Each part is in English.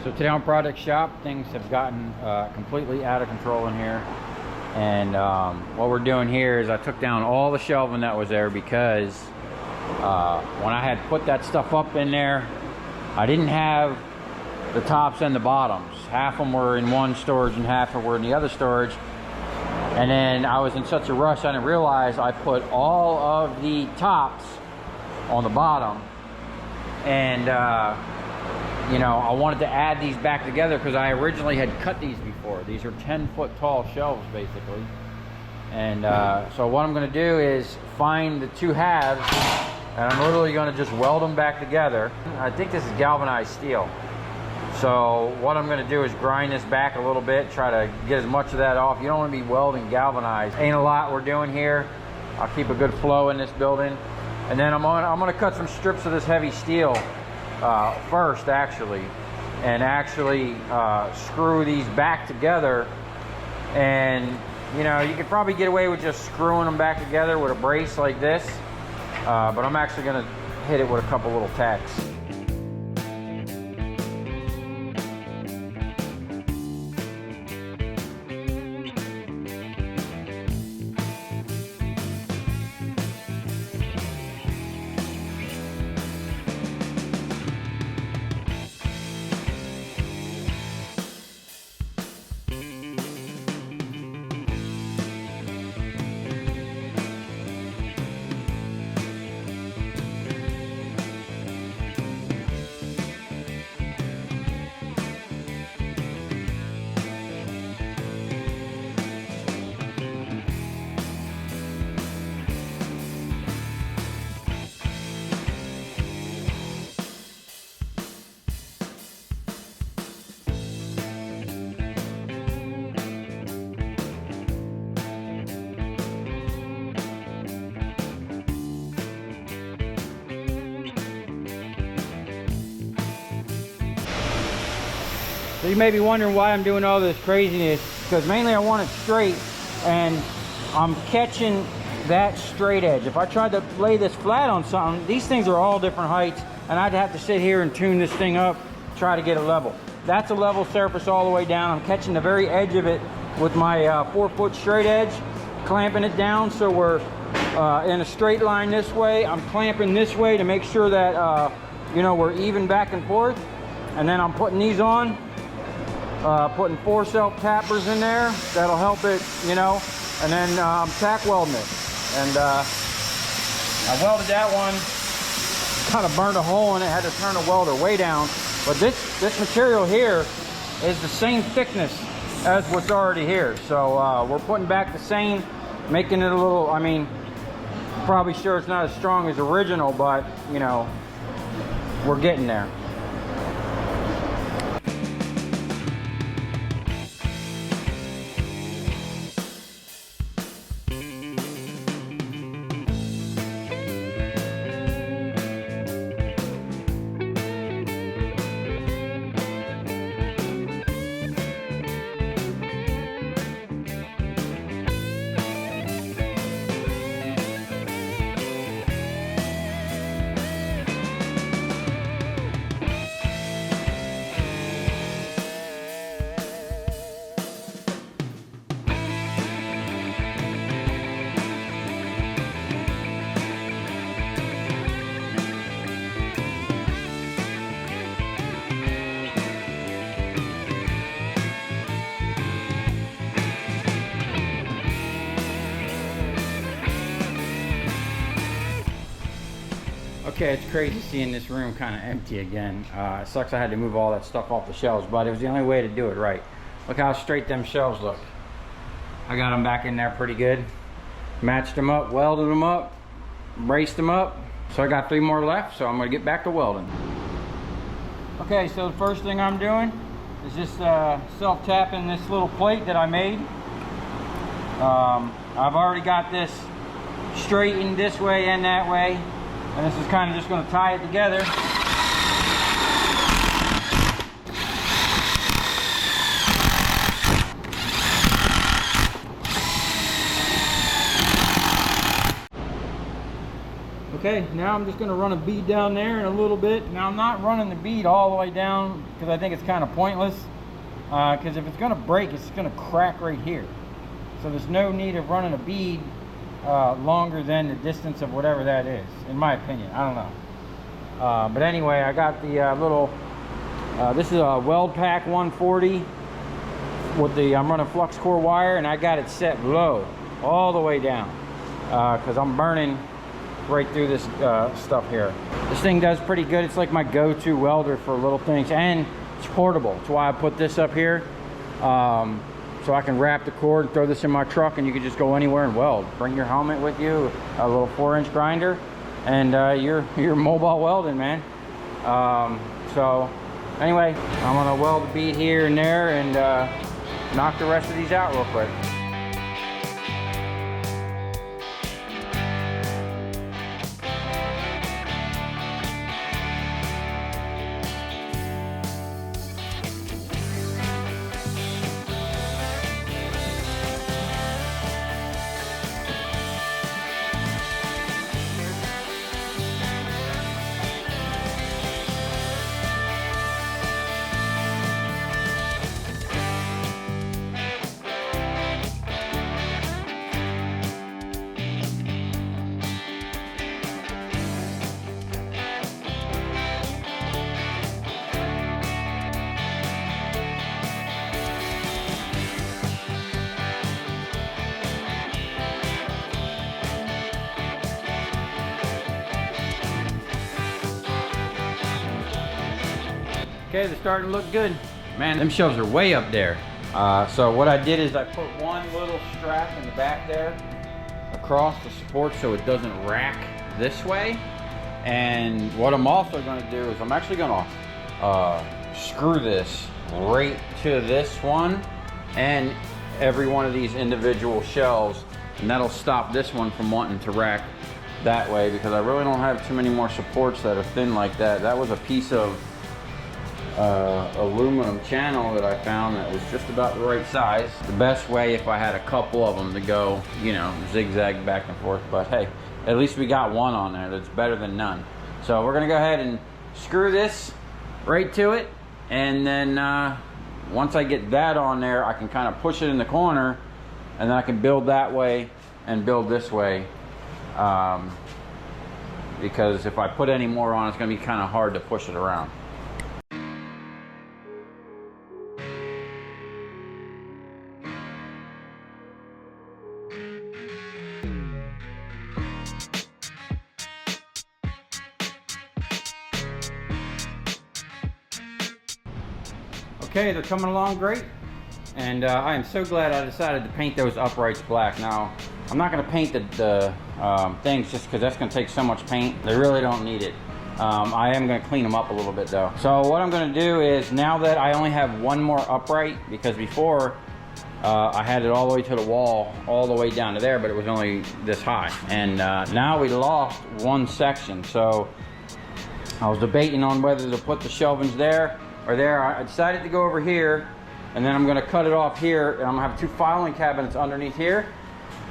So today on Project Shop, things have gotten completely out of control in here. And what we're doing here is I took down all the shelving that was there because when I had put that stuff up in there, I didn't have the tops and the bottoms. Half of them were in one storage and half of them were in the other storage. And then I was in such a rush, I didn't realize I put all of the tops on the bottom. And you know, I wanted to add these back together because I originally had cut these before. These are 10-foot tall shelves basically. And so what I'm going to do is find the two halves, and I'm literally going to just weld them back together. I think this is galvanized steel. So what I'm going to do is grind this back a little bit, try to get as much of that off. You don't want to be welding galvanized. Ain't a lot we're doing here. I'll keep a good flow in this building. And then I'm going to cut some strips of this heavy steel first actually, and actually screw these back together. And you know, you could probably get away with just screwing them back together with a brace like this, but I'm actually going to hit it with a couple little tacks. So you may be wondering why I'm doing all this craziness, because mainly I want it straight, and I'm catching that straight edge. If I tried to lay this flat on something, these things are all different heights, and I'd have to sit here and tune this thing up, try to get a level. That's a level surface all the way down. I'm catching the very edge of it with my 4-foot straight edge, clamping it down so we're in a straight line this way. I'm clamping this way to make sure that you know, we're even back and forth. And then I'm putting these on. Putting 4 self-tappers in there, that'll help it, you know, and then tack welding it. And I welded that one, kind of burned a hole in it, had to turn the welder way down. But this material here is the same thickness as what's already here. So we're putting back the same, making it a little, I mean, probably sure it's not as strong as original, but, you know, we're getting there. Okay, it's crazy seeing this room kind of empty again. It sucks I had to move all that stuff off the shelves, but it was the only way to do it right. Look how straight them shelves look. I got them back in there pretty good. Matched them up, welded them up, braced them up. So I got 3 more left, so I'm gonna get back to welding. Okay, so the first thing I'm doing is just self-tapping this little plate that I made. I've already got this straightened this way and that way. And this is kind of just going to tie it together. Okay, Okay, now I'm just going to run a bead down there in a little bit. Now I'm not running the bead all the way down because I think it's kind of pointless. Because if it's going to break, it's going to crack right here. So there's no need of running a bead longer than the distance of whatever that is, in my opinion. I don't know. But anyway, I got the this is a Weld Pack 140 with the, I'm running flux core wire, and I got it set low all the way down because I'm burning right through this stuff here. This thing does pretty good. It's like my go-to welder for little things, and it's portable. That's why I put this up here, so I can wrap the cord and throw this in my truck, and you can just go anywhere and weld. Bring your helmet with you, a little 4-inch grinder, and you're mobile welding, man. So anyway, I'm gonna weld the bead here and there and knock the rest of these out real quick. Okay, they're starting to look good. Man, them shelves are way up there. So what I did is I put one little strap in the back there across the support so it doesn't rack this way. And what I'm also gonna do is I'm actually gonna screw this right to this one and every one of these individual shelves, and that'll stop this one from wanting to rack that way, because I really don't have too many more supports that are thin like that. That was a piece of aluminum channel that I found that was just about the right size. The best way if I had a couple of them to go, you know, zigzag back and forth, but hey, at least we got one on there. That's better than none. So we're gonna go ahead and screw this right to it, and then once I get that on there, I can kind of push it in the corner, and then I can build that way and build this way, because if I put any more on, it's gonna be kind of hard to push it around. Okay, they're coming along great, and I am so glad I decided to paint those uprights black. Now, I'm not going to paint the things just because that's going to take so much paint. They really don't need it. I am going to clean them up a little bit though. So what I'm going to do is, now that I only have one more upright, because before I had it all the way to the wall, all the way down to there, but it was only this high. And now we lost one section, so I was debating on whether to put the shelvings there or there. I decided to go over here, and then I'm going to cut it off here, and I'm going to have 2 filing cabinets underneath here,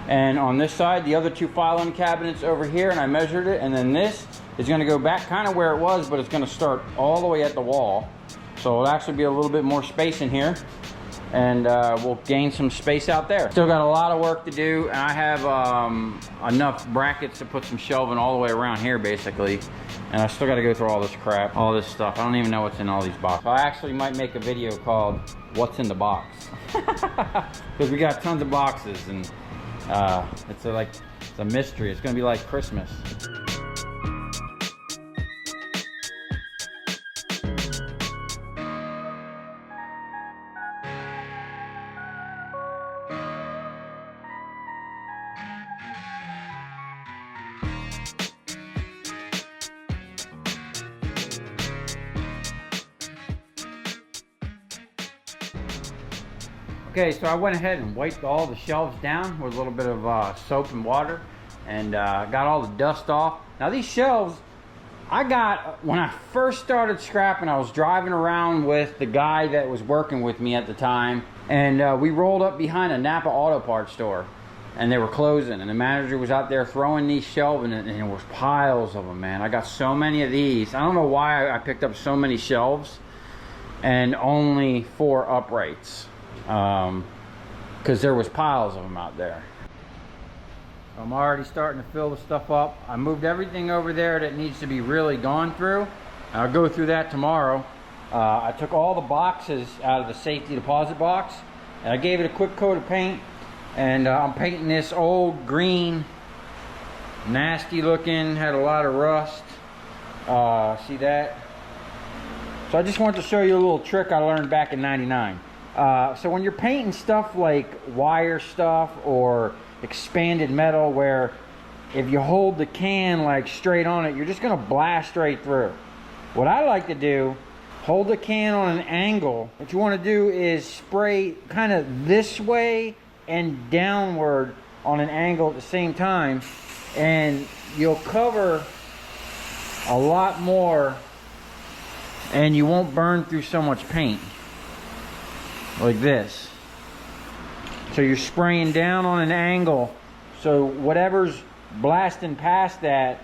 and on this side the other 2 filing cabinets over here, and I measured it, and then this is going to go back kind of where it was, but it's going to start all the way at the wall, so it'll actually be a little bit more space in here, and we'll gain some space out there. Still got a lot of work to do, and I have enough brackets to put some shelving all the way around here basically, and I still got to go through all this crap, all this stuff. I don't even know what's in all these boxes. So I actually might make a video called "What's in the Box," because we got tons of boxes, and it's a mystery. It's gonna be like Christmas. Okay, so I went ahead and wiped all the shelves down with a little bit of soap and water, and got all the dust off. Now these shelves, I got, when I first started scrapping, I was driving around with the guy that was working with me at the time, and we rolled up behind a Napa Auto Parts store. and they were closing, and the manager was out there throwing these shelving, and there was piles of them, man. I got so many of these. I don't know why I picked up so many shelves and only 4 uprights, because there was piles of them out there. I'm already starting to fill the stuff up. I moved everything over there that needs to be really gone through. I'll go through that tomorrow. I took all the boxes out of the safety deposit box, and I gave it a quick coat of paint. And I'm painting this old green, nasty looking, had a lot of rust. See that? So I just wanted to show you a little trick I learned back in '99. So when you're painting stuff like wire stuff or expanded metal, where if you hold the can like straight on it, you're just gonna blast right through. What I like to do, hold the can on an angle. What you want to do is spray kind of this way and downward on an angle at the same time, and you'll cover a lot more and you won't burn through so much paint like this. So you're spraying down on an angle, so whatever's blasting past that,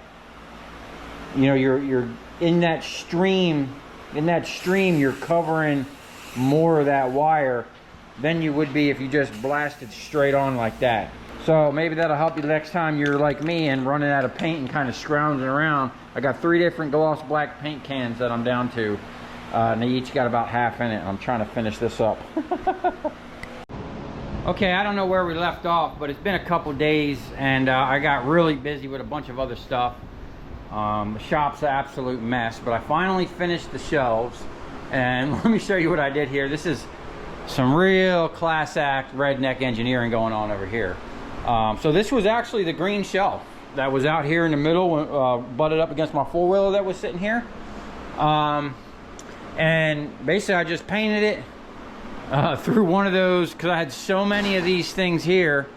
you know, you're in that stream. In that stream, you're covering more of that wire than you would be if you just blasted straight on like that. So maybe that'll help you next time you're like me and running out of paint and kind of scrounging around. I got 3 different gloss black paint cans that I'm down to, and they each got about half in it, and I'm trying to finish this up. Okay, I don't know where we left off, but it's been a couple days, and I got really busy with a bunch of other stuff. The shop's an absolute mess, but I finally finished the shelves, and let me show you what I did here. This is some real class act redneck engineering going on over here. So this was actually the green shelf that was out here in the middle, butted up against my 4-wheeler that was sitting here. And basically I just painted it through one of those, because I had so many of these things here.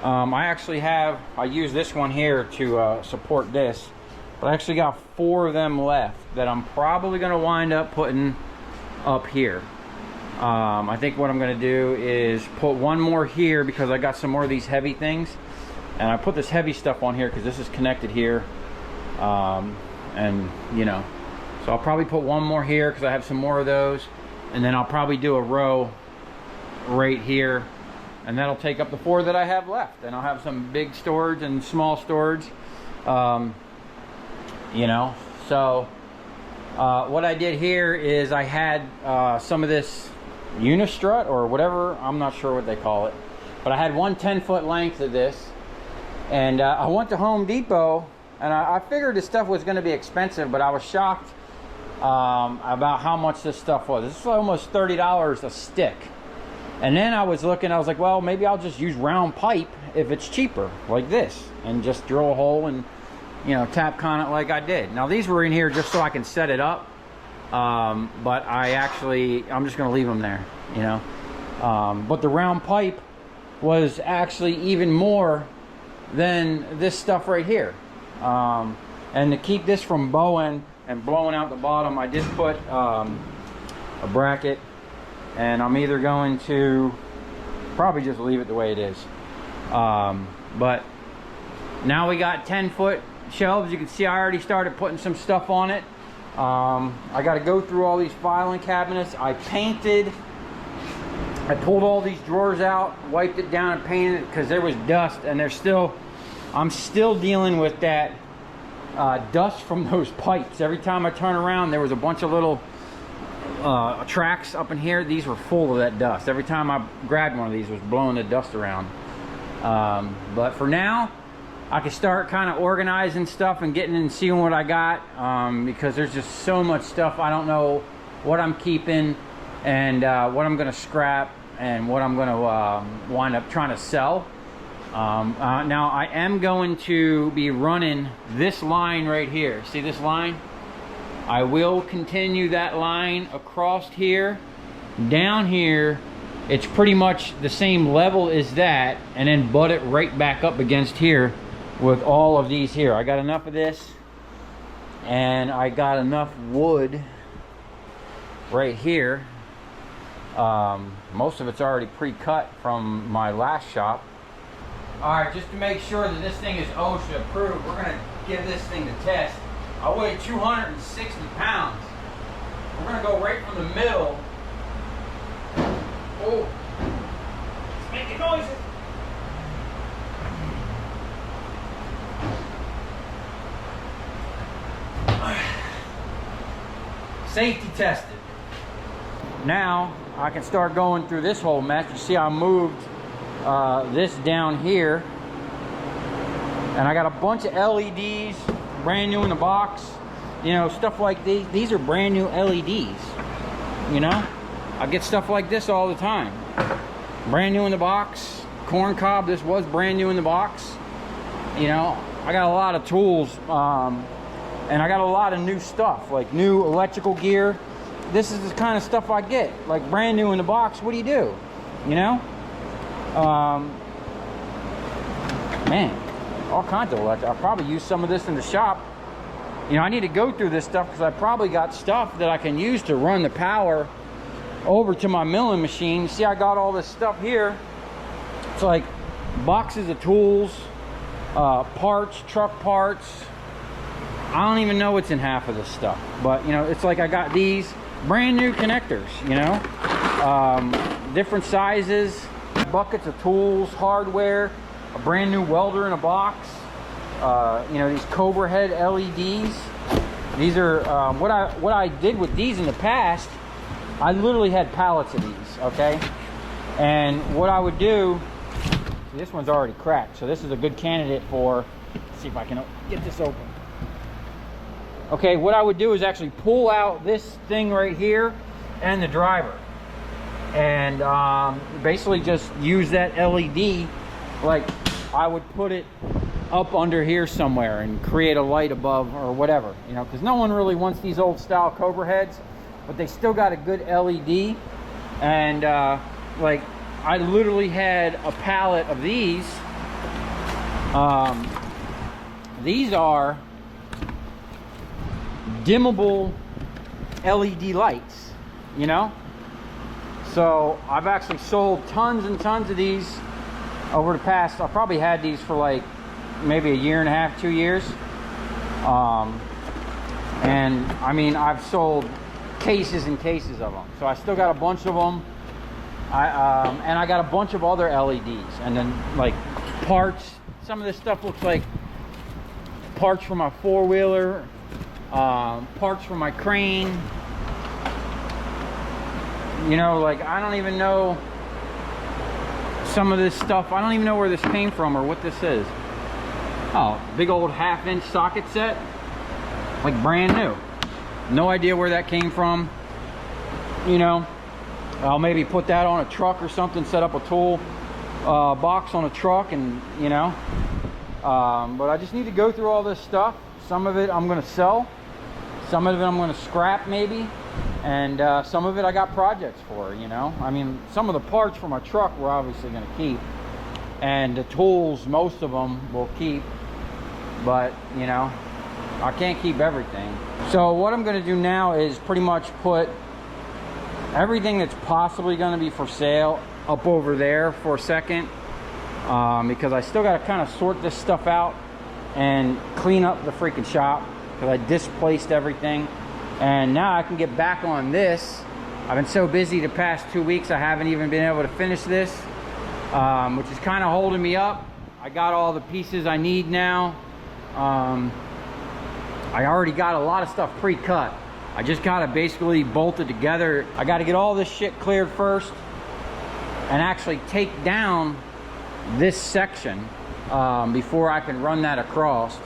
I use this one here to support this, but I actually got 4 of them left that I'm probably going to wind up putting up here. I think what I'm going to do is put one more here, because I got some more of these heavy things, and I put this heavy stuff on here because this is connected here, and you know, so I'll probably put one more here because I have some more of those, and then I'll probably do a row right here, and that'll take up the 4 that I have left, and I'll have some big storage and small storage, you know. So what I did here is I had some of this unistrut or whatever, I'm not sure what they call it, but I had one 10-foot length of this, and I went to Home Depot, and I figured this stuff was going to be expensive, but I was shocked about how much this stuff was. This is almost $30 a stick. And then I was looking, I was like, well, maybe I'll just use round pipe if it's cheaper, like this, and just drill a hole and, you know, tap con it like I did. Now these were in here just so I can set it up. But I'm just going to leave them there, you know. But the round pipe was actually even more than this stuff right here. And to keep this from bowing and blowing out the bottom, I did put a bracket, and I'm either going to probably just leave it the way it is. But now we got 10-foot shelves. You can see I already started putting some stuff on it. I got to go through all these filing cabinets. I pulled all these drawers out, wiped it down and painted it because there was dust, and I'm still dealing with that dust from those pipes. Every time I turn around, there was a bunch of little tracks up in here. These were full of that dust. Every time I grabbed one of these, it was blowing the dust around. But for now, I can start kind of organizing stuff and getting and seeing what I got, because there's just so much stuff. I don't know what I'm keeping and what I'm going to scrap and what I'm going to wind up trying to sell. Now I am going to be running this line right here. See this line? I will continue that line across here, down here. It's pretty much the same level as that, and then butt it right back up against here with all of these here. I got enough of this, and I got enough wood right here. Most of it's already pre-cut from my last shop. All right, just to make sure that this thing is OSHA approved, we're gonna give this thing to test. I weigh 260 pounds. We're gonna go right from the middle. Oh, it's making noises. Safety tested. Now I can start going through this whole mess. You see I moved this down here, and I got a bunch of LEDs, brand new in the box. You know, stuff like these. These are brand new LEDs. You know, I get stuff like this all the time. Brand new in the box. Corn cob, this was brand new in the box. You know, I got a lot of tools, and I got a lot of new stuff, like new electrical gear. This is the kind of stuff I get, like brand new in the box. What do you do? You know? Man, all kinds of electric. I'll probably use some of this in the shop. You know, I need to go through this stuff because I probably got stuff that I can use to run the power over to my milling machine. See, I got all this stuff here. It's like boxes of tools, parts, truck parts. I don't even know what's in half of this stuff, but you know, it's like I got these brand new connectors, you know, different sizes, buckets of tools, hardware, a brand new welder in a box, you know, these Cobra head LEDs. These are what I did with these in the past. I literally had pallets of these, okay, and what I would do, see, this one's already cracked, so this is a good candidate for, let's see if I can get this open. Okay, what I would do is actually pull out this thing right here and the driver, and basically just use that LED. Like I would put it up under here somewhere and create a light above or whatever, you know, because no one really wants these old style Cobra heads, but they still got a good LED. And like I literally had a pallet of these. These are dimmable LED lights, you know. So I've actually sold tons and tons of these over the past, I probably had these for like maybe a year and a half, 2 years. And I mean, I've sold cases and cases of them. So I still got a bunch of them. And I got a bunch of other LEDs, and then like parts. Some of this stuff looks like parts for my four-wheeler, parts for my crane. You know, like I don't even know some of this stuff. I don't even know where this came from or what this is. Oh, big old 1/2-inch socket set, like brand new. No idea where that came from. You know, I'll maybe put that on a truck or something, set up a tool box on a truck, and you know. But I just need to go through all this stuff. Some of it I'm going to sell. Some of it I'm going to scrap maybe. And some of it I got projects for, you know. I mean, some of the parts for my truck we're obviously going to keep. And the tools, most of them we'll keep. But, you know, I can't keep everything. So what I'm going to do now is pretty much put everything that's possibly going to be for sale up over there for a second. Because I still got to kind of sort this stuff out and clean up the freaking shop. Because I displaced everything. And now I can get back on this. I've been so busy the past 2 weeks, I haven't even been able to finish this, which is kind of holding me up. I got all the pieces I need now. I already got a lot of stuff pre-cut. I just got to basically bolt it together. I got to get all this shit cleared first and actually take down this section before I can run that across.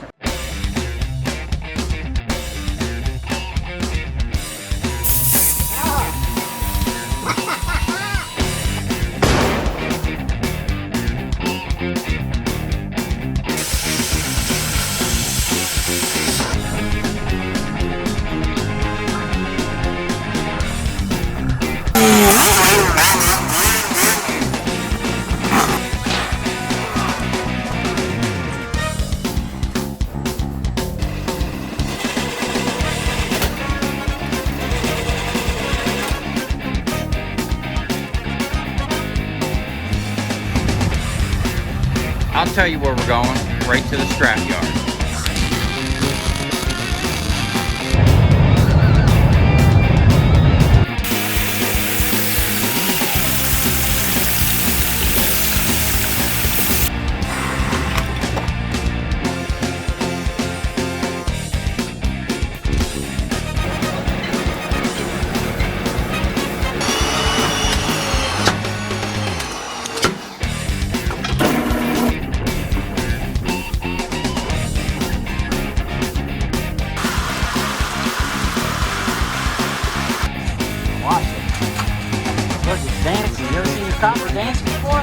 tell you where we're going. Right to the scrap yard. Watch it. Look, it's dancing. You ever seen a copper dance before?